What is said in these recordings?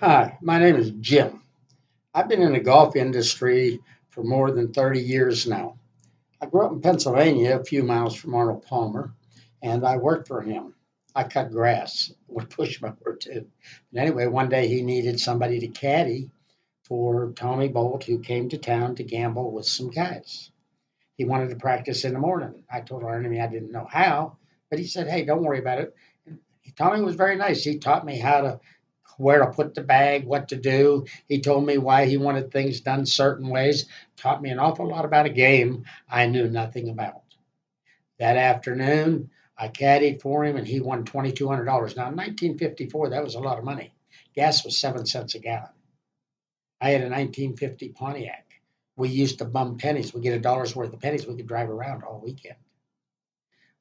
Hi, my name is Jim. I've been in the golf industry for more than 30 years now. I grew up in Pennsylvania, a few miles from Arnold Palmer, and I worked for him. I cut grass, would push mower too. But anyway, one day he needed somebody to caddy for Tommy Bolt, who came to town to gamble with some guys. He wanted to practice in the morning. I told Arnie I didn't know how, but he said, "Hey, don't worry about it." And Tommy was very nice. He taught me how to where to put the bag, what to do. He told me why he wanted things done certain ways, taught me an awful lot about a game I knew nothing about. That afternoon, I caddied for him and he won $2,200. Now, in 1954, that was a lot of money. Gas was 7 cents a gallon. I had a 1950 Pontiac. We used to bum pennies. We get a dollar's worth of pennies. We could drive around all weekend.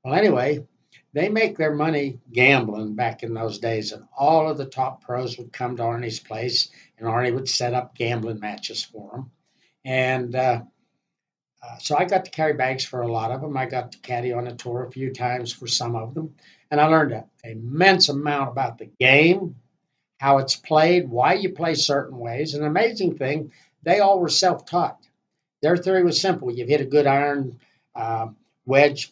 Well, anyway, they make their money gambling back in those days, and all of the top pros would come to Arnie's place, and Arnie would set up gambling matches for them. And so I got to carry bags for a lot of them. I got to caddy on a tour a few times for some of them, and I learned an immense amount about the game, how it's played, why you play certain ways. An amazing thing, they all were self-taught. Their theory was simple: you hit a good iron wedge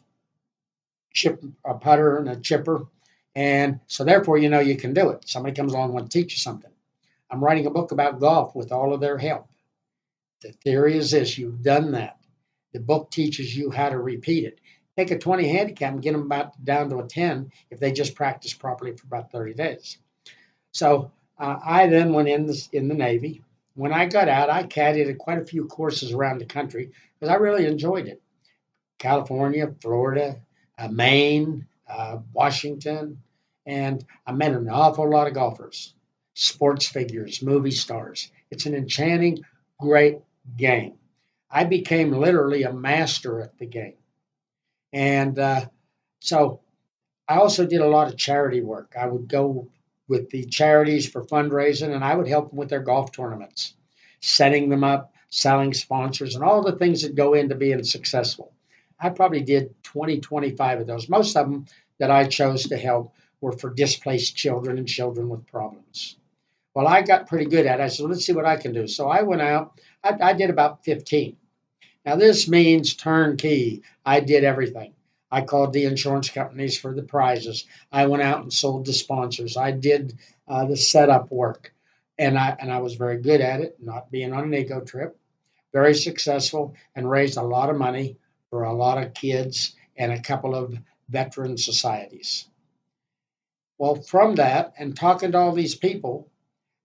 chip a putter and a chipper. And so therefore, you can do it. Somebody comes along and wants to teach you something. I'm writing a book about golf with all of their help. The theory is this: you've done that. The book teaches you how to repeat it. Take a 20 handicap and get them about down to a 10 if they just practice properly for about 30 days. So I then went in the Navy. When I got out, I caddied at quite a few courses around the country because I really enjoyed it. California, Florida, Maine, Washington, and I met an awful lot of golfers, sports figures, movie stars. It's an enchanting, great game. I became literally a master at the game. And so I also did a lot of charity work. I would go with the charities for fundraising and I would help them with their golf tournaments, setting them up, selling sponsors, and all the things that go into being successful. I probably did 20, 25 of those. Most of them that I chose to help were for displaced children and children with problems. Well, I got pretty good at it. I said, let's see what I can do. So I went out, I did about 15. Now, this means turnkey. I did everything. I called the insurance companies for the prizes. I went out and sold the sponsors. I did the setup work, and I was very good at it. Not being on an ego trip, very successful, and raised a lot of money for a lot of kids and a couple of veteran societies. Well, from that and talking to all these people,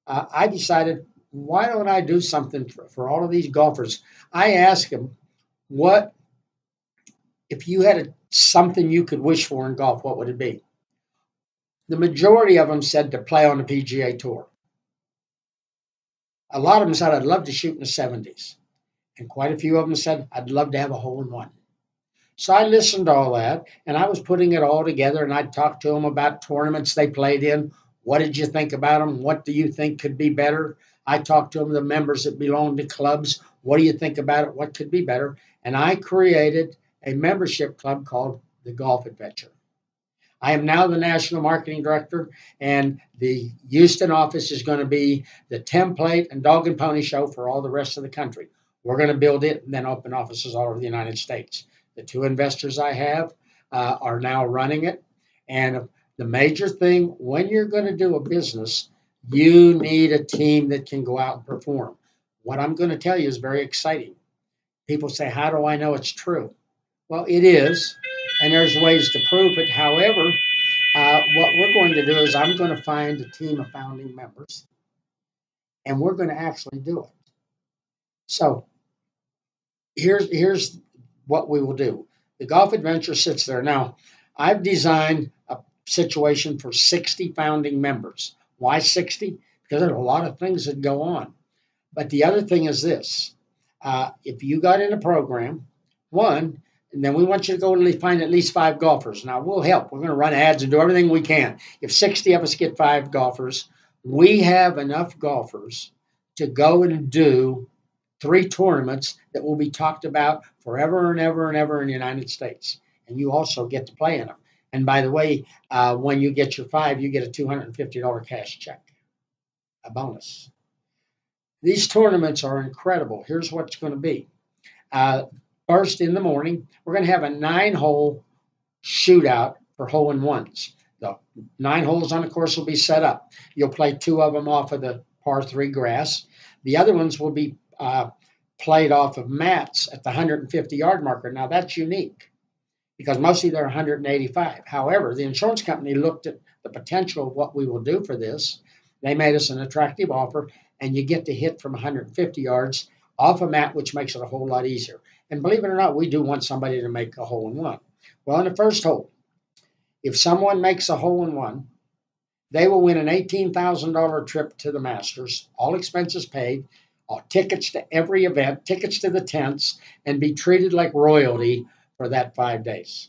I decided, why don't I do something for all of these golfers? I asked them, what if you had something you could wish for in golf, what would it be? The majority of them said to play on the PGA Tour. A lot of them said, I'd love to shoot in the 70s. And quite a few of them said, I'd love to have a hole in one. So I listened to all that and I was putting it all together and I'd talk to them about tournaments they played in. What did you think about them? What do you think could be better? I talked to them, the members that belong to clubs. What do you think about it? What could be better? And I created a membership club called the Golf Adventure. I am now the national marketing director, and the Houston office is going to be the template and dog and pony show for all the rest of the country. We're going to build it and then open offices all over the United States. The two investors I have are now running it. And the major thing when you're going to do a business, you need a team that can go out and perform. What I'm going to tell you is very exciting. People say, how do I know it's true? Well, it is, and there's ways to prove it. However, what we're going to do is I'm going to find a team of founding members, and we're going to actually do it. So here's what we will do. The Golf Adventure sits there. Now, I've designed a situation for 60 founding members. Why 60? Because there's a lot of things that go on. But the other thing is this: if you got in a program, one, and then we want you to go and find at least five golfers. Now, we'll help. We're going to run ads and do everything we can. If 60 of us get five golfers, we have enough golfers to go and do three tournaments that will be talked about forever and ever and ever in the United States. And you also get to play in them. And by the way, when you get your five, you get a $250 cash check. a bonus. These tournaments are incredible. Here's what's going to be. Uh, First in the morning, we're going to have a 9-hole shootout for hole in ones. The 9 holes on the course will be set up. You'll play 2 of them off of the par 3 grass. The other ones will be played off of mats at the 150-yard marker. Now, that's unique because mostly they're 185. However, the insurance company looked at the potential of what we will do for this. They made us an attractive offer, and you get to hit from 150 yards off a mat, which makes it a whole lot easier. And believe it or not, we do want somebody to make a hole in one. Well, in the first hole, if someone makes a hole in one, they will win an $18,000 trip to the Masters, all expenses paid, all tickets to every event, tickets to the tents, and be treated like royalty for that 5 days.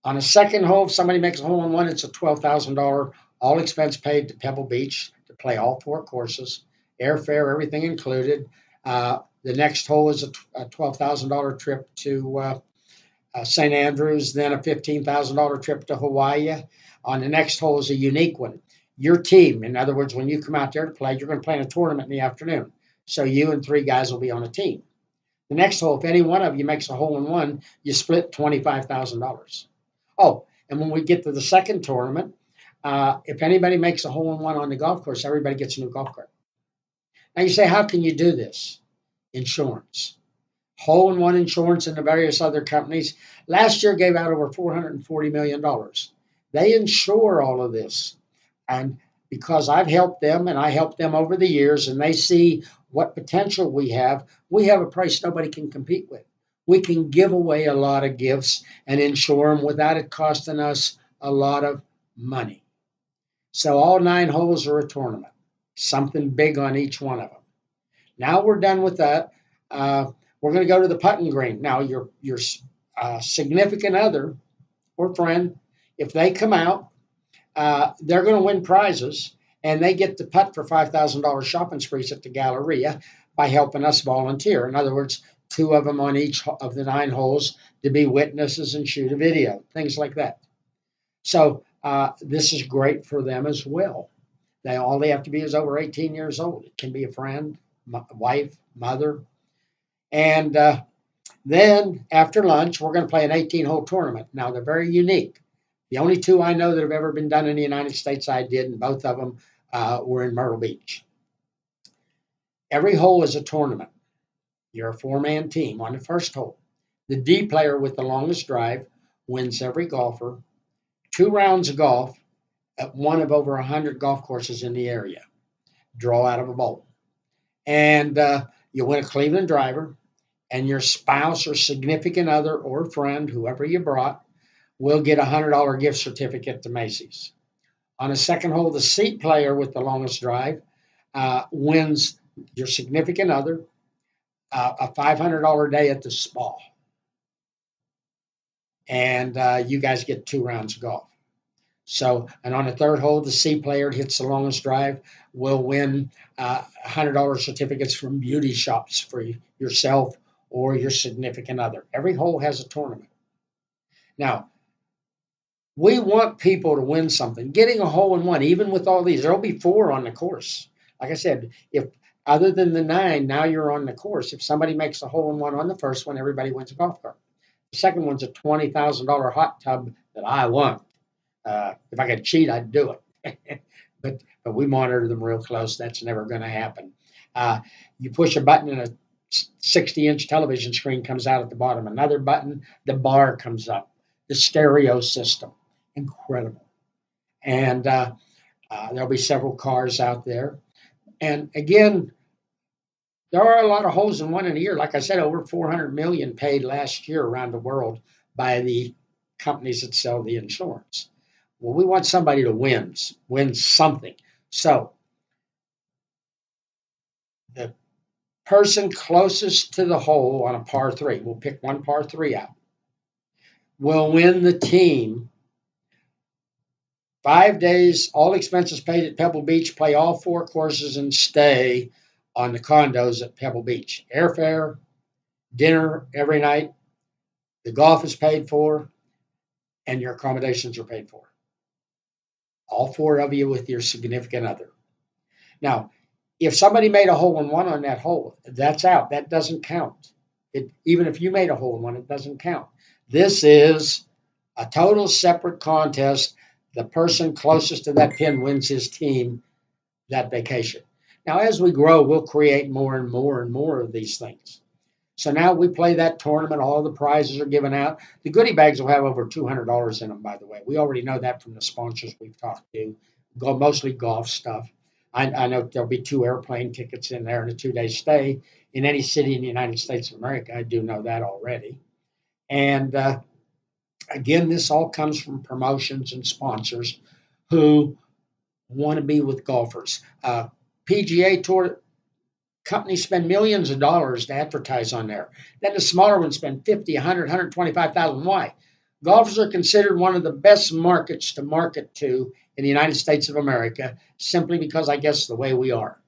On a second hole, if somebody makes a hole in one, it's a $12,000 all expense paid to Pebble Beach to play all 4 courses, airfare, everything included. The next hole is a $12,000 trip to St. Andrews, then a $15,000 trip to Hawaii. On the next hole is a unique one. Your team, in other words, when you come out there to play, you're going to play in a tournament in the afternoon. So you and 3 guys will be on a team. The next hole, if any one of you makes a hole in one, you split $25,000. Oh, and when we get to the second tournament, if anybody makes a hole in one on the golf course, everybody gets a new golf cart. Now you say, how can you do this? Insurance. Hole in one insurance and the various other companies last year gave out over $440 million. They insure all of this. And because I've helped them and I helped them over the years and they see what potential we have a price nobody can compete with. We can give away a lot of gifts and insure them without it costing us a lot of money. So all 9 holes are a tournament, something big on each one of them. Now we're done with that. We're going to go to the putting green. Now, your significant other or friend, if they come out, they're going to win prizes, and they get to putt for $5,000 shopping sprees at the Galleria by helping us volunteer. In other words, 2 of them on each of the 9 holes to be witnesses and shoot a video, things like that. So this is great for them as well. All they have to be is over 18 years old. It can be a friend, wife, mother. And then after lunch, we're going to play an 18-hole tournament. Now, they're very unique. The only 2 I know that have ever been done in the United States, I did, and both of them were in Myrtle Beach. Every hole is a tournament. You're a 4-man team on the first hole. The D player with the longest drive wins every golfer 2 rounds of golf at one of over 100 golf courses in the area. Draw out of a bowl. And you win a Cleveland driver, and your spouse or significant other or friend, whoever you brought, will get a $100 gift certificate to Macy's. On the second hole, the C player with the longest drive wins your significant other a $500 day at the spa. And you guys get 2 rounds of golf. So, and on the third hole, the C player hits the longest drive will win $100 certificates from beauty shops for yourself or your significant other. Every hole has a tournament. Now, we want people to win something. Getting a hole in one, even with all these, there'll be 4 on the course. Like I said, if other than the 9, now you're on the course. If somebody makes a hole in one on the first one, everybody wins a golf cart. The second one's a $20,000 hot tub that I want. If I could cheat, I'd do it. but we monitor them real close. That's never going to happen. You push a button and a 60-inch television screen comes out at the bottom. Another button, the bar comes up. The stereo system, incredible. And there'll be several cars out there. And again, there are a lot of holes in one in a year. Like I said, over 400 million paid last year around the world by the companies that sell the insurance. Well, we want somebody to win something. So the person closest to the hole on a par 3, we'll pick one par 3 out, will win the team 5 days, all expenses paid at Pebble Beach, play all 4 courses and stay on the condos at Pebble Beach. Airfare, dinner every night, the golf is paid for, and your accommodations are paid for. All 4 of you with your significant other. Now, if somebody made a hole in one on that hole, that's out. That doesn't count. Even if you made a hole in one, it doesn't count. This is a total separate contest. The person closest to that pin wins his team that vacation. Now, as we grow, we'll create more and more and more of these things. So now we play that tournament. All the prizes are given out. The goodie bags will have over $200 in them, by the way. We already know that from the sponsors we've talked to, mostly golf stuff. I know there'll be 2 airplane tickets in there and a 2-day stay in any city in the United States of America. I do know that already. And again, this all comes from promotions and sponsors who want to be with golfers. PGA Tour companies spend millions of dollars to advertise on there. Then the smaller ones spend 50, 100, 125,000. Why? Golfers are considered one of the best markets to market to in the United States of America, simply because I guess the way we are.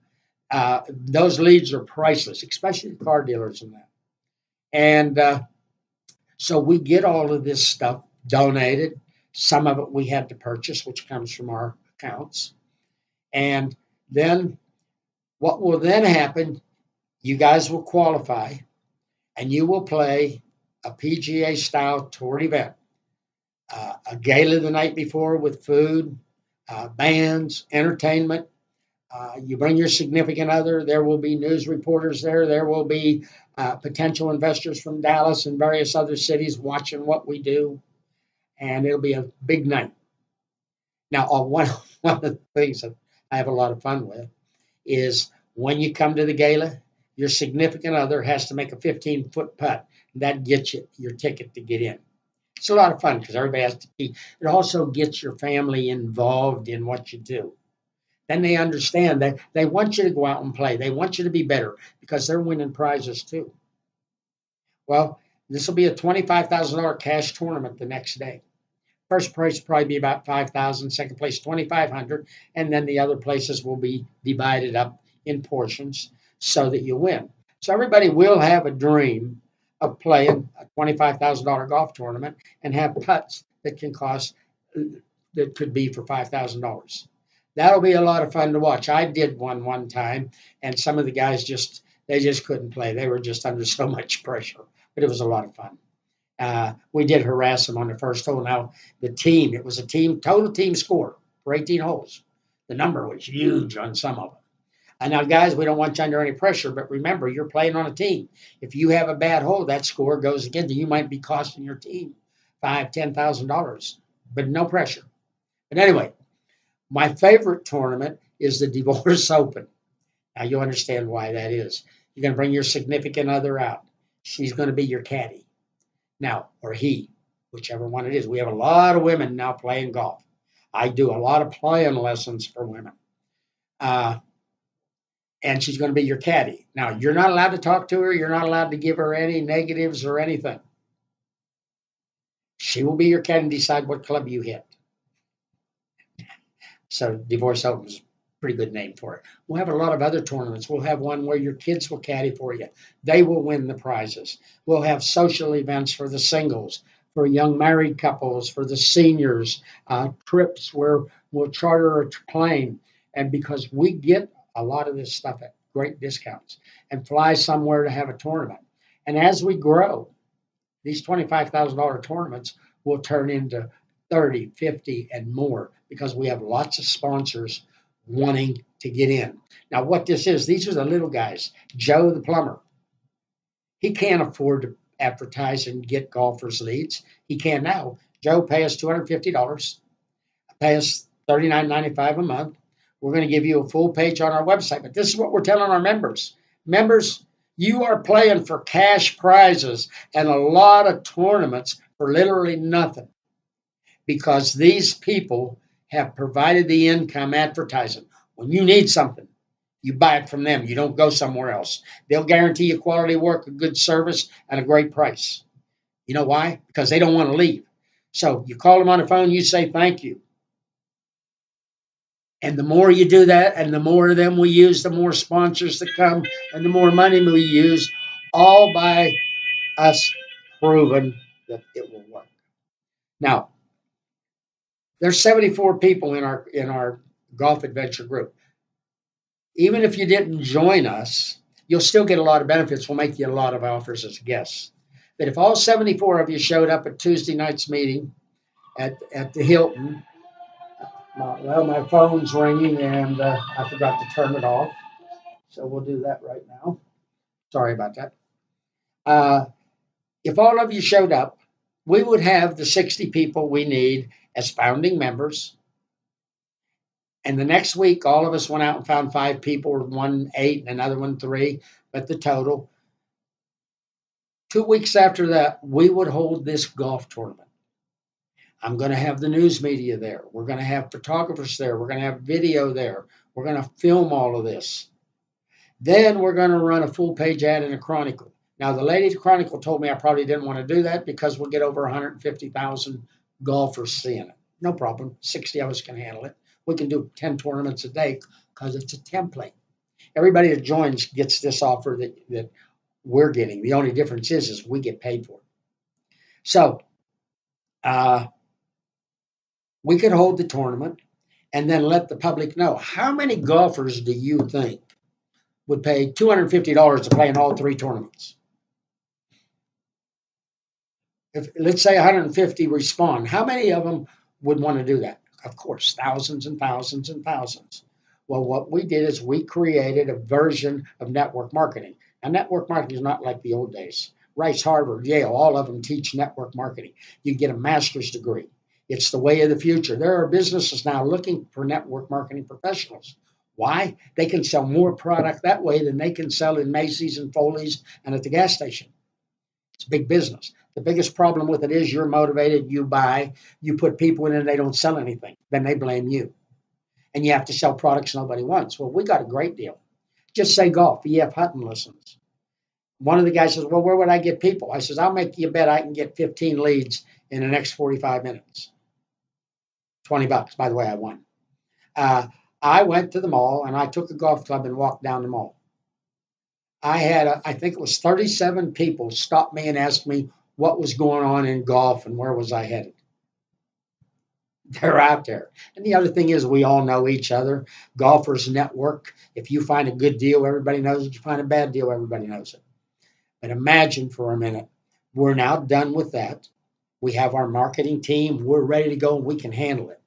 Those leads are priceless, especially the car dealers and that. And so we get all of this stuff donated. Some of it we had to purchase, which comes from our accounts. And then what will then happen, you guys will qualify and you will play a PGA style tour event, a gala the night before with food, bands, entertainment. You bring your significant other. There will be news reporters there. There will be potential investors from Dallas and various other cities watching what we do. And it'll be a big night. Now, one of the things that I have a lot of fun with is when you come to the gala, your significant other has to make a 15-foot putt. That gets you your ticket to get in. It's a lot of fun because everybody has to be. It also gets your family involved in what you do. Then they understand that they want you to go out and play. They want you to be better because they're winning prizes too. Well, this will be a $25,000 cash tournament the next day. First place will probably be about 5,000, second place 2,500, and then the other places will be divided up in portions so that you win. So everybody will have a dream of playing a $25,000 golf tournament and have putts that can cost that could be for $5,000. That'll be a lot of fun to watch. I did one time, and some of the guys just couldn't play. They were just under so much pressure, but it was a lot of fun. We did harass them on the first hole. Now, it was a total team score for 18 holes. The number was huge on some of them. And now, guys, we don't want you under any pressure, but remember, you're playing on a team. If you have a bad hole, that score goes against you. You might be costing your team $5,000, $10,000, but no pressure. But anyway, my favorite tournament is the Divorce Open. Now, you'll understand why that is. You're going to bring your significant other out. She's going to be your caddy. Now, or he, whichever one it is. We have a lot of women now playing golf. I do a lot of playing lessons for women. Uh, and she's going to be your caddy. Now, you're not allowed to talk to her. You're not allowed to give her any negatives or anything. She will be your caddy and decide what club you hit. So, Divorce Open is a pretty good name for it. We'll have a lot of other tournaments. We'll have one where your kids will caddy for you. They will win the prizes. We'll have social events for the singles, for young married couples, for the seniors, trips where we'll charter a plane. And because we get a lot of this stuff at great discounts and fly somewhere to have a tournament. And as we grow, these $25,000 tournaments will turn into 30, 50, and more because we have lots of sponsors wanting to get in. Now, what this is, these are the little guys. Joe the plumber, he can't afford to advertise and get golfers leads. He can now. Joe, pay us $250, pay us $39.95 a month. We're going to give you a full page on our website. But this is what we're telling our members. Members, you are playing for cash prizes and a lot of tournaments for literally nothing because these people have provided the income advertising. When you need something, you buy it from them. You don't go somewhere else. They'll guarantee you quality work, a good service, and a great price. You know why? Because they don't want to leave. So you call them on the phone, you say thank you. And the more you do that, and the more of them we use, the more sponsors that come, and the more money we use, all by us proving that it will work. Now, there's 74 people in our golf adventure group. Even if you didn't join us, you'll still get a lot of benefits. We'll make you a lot of offers as guests. But if all 74 of you showed up at Tuesday night's meeting at the Hilton, well, my phone's ringing and I forgot to turn it off. So we'll do that right now. Sorry about that. Uh, if all of you showed up, we would have the 60 people we need as founding members. And the next week, all of us went out and found 5 people, one 8 and another one 3, but the total. 2 weeks after that, we would hold this golf tournament. I'm going to have the news media there. We're going to have photographers there. We're going to have video there. We're going to film all of this. Then we're going to run a full page ad in the Chronicle. Now, the lady at the Chronicle told me I probably didn't want to do that because we'll get over 150,000 golfers seeing it. No problem. 60 of us can handle it. We can do 10 tournaments a day because it's a template. Everybody that joins gets this offer that we're getting. The only difference is we get paid for it. So we could hold the tournament and then let the public know. How many golfers do you think would pay $250 to play in all 3 tournaments? If let's say 150 respond, how many of them would want to do that? Of course, thousands and thousands and thousands. Well, what we did is we created a version of network marketing. Now, network marketing is not like the old days. Rice, Harvard, Yale, all of them teach network marketing. You get a master's degree. It's the way of the future. There are businesses now looking for network marketing professionals. Why? They can sell more product that way than they can sell in Macy's and Foley's and at the gas station. It's big business. The biggest problem with it is you're motivated, you buy, you put people in and they don't sell anything. Then they blame you. And you have to sell products nobody wants. Well, we got a great deal. Just say golf. E.F. Hutton listens. One of the guys says, well, where would I get people? I says, I'll make you a bet I can get 15 leads in the next 45 minutes. $20. By the way, I won. I went to the mall and I took a golf club and walked down the mall. I had, I think it was 37 people stop me and ask me what was going on in golf and where was I headed. They're out there. And the other thing is, we all know each other. Golfers network. If you find a good deal, everybody knows it. You find a bad deal, everybody knows it. But imagine for a minute, we're now done with that. We have our marketing team. We're ready to go and we can handle it.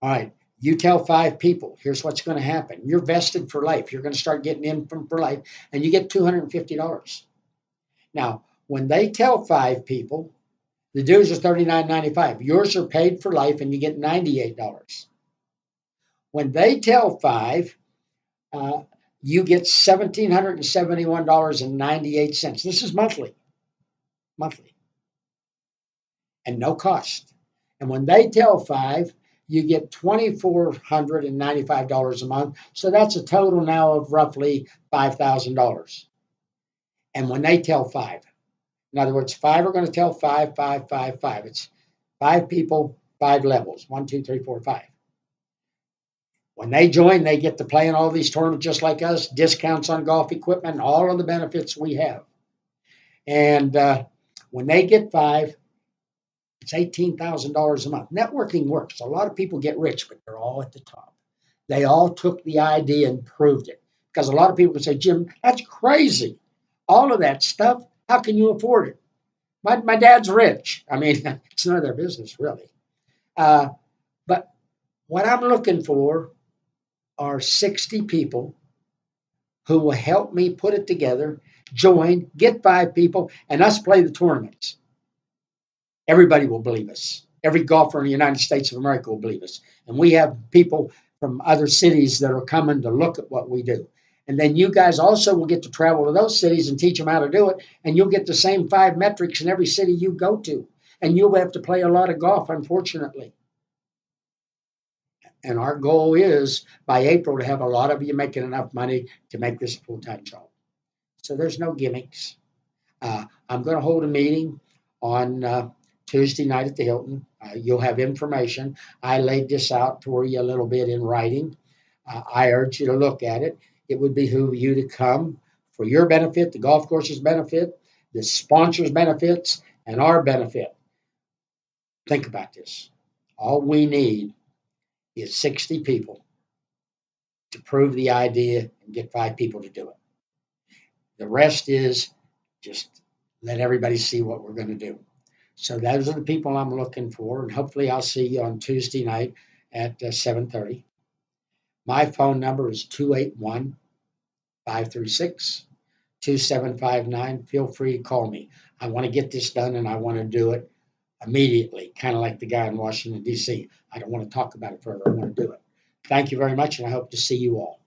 All right. You tell 5 people, here's what's going to happen. You're vested for life. You're going to start getting income for life, and you get $250. Now, when they tell 5 people, the dues are $39.95. Yours are paid for life, and you get $98. When they tell 5, you get $1,771.98. This is monthly, and no cost. And when they tell 5, you get $2,495 a month. So that's a total now of roughly $5,000. And when they tell 5, in other words, 5 are going to tell 5, 5, 5, 5. It's 5 people, 5 levels. 1, 2, 3, 4, 5. When they join, they get to play in all these tournaments just like us, discounts on golf equipment, and all of the benefits we have. And when they get 5, it's $18,000 a month. Networking works. A lot of people get rich, but they're all at the top. They all took the idea and proved it. Because a lot of people say, Jim, that's crazy. All of that stuff, how can you afford it? My dad's rich. I mean, it's none of their business, really. But what I'm looking for are 60 people who will help me put it together, join, get 5 people, and us play the tournaments. Everybody will believe us. Every golfer in the United States of America will believe us. And we have people from other cities that are coming to look at what we do. And then you guys also will get to travel to those cities and teach them how to do it. And you'll get the same 5 metrics in every city you go to. And you'll have to play a lot of golf, unfortunately. And our goal is by April to have a lot of you making enough money to make this a full-time job. So there's no gimmicks. I'm going to hold a meeting on Tuesday night at the Hilton. You'll have information. I laid this out for you a little bit in writing. I urge you to look at it. It would behoove you to come for your benefit, the golf course's benefit, the sponsor's benefits, and our benefit. Think about this. All we need is 60 people to prove the idea and get 5 people to do it. The rest is just let everybody see what we're going to do. So those are the people I'm looking for, and hopefully I'll see you on Tuesday night at 7:30. My phone number is 281-536-2759. Feel free to call me. I want to get this done and I want to do it immediately, kind of like the guy in Washington, D.C. I don't want to talk about it further. I want to do it. Thank you very much, and I hope to see you all.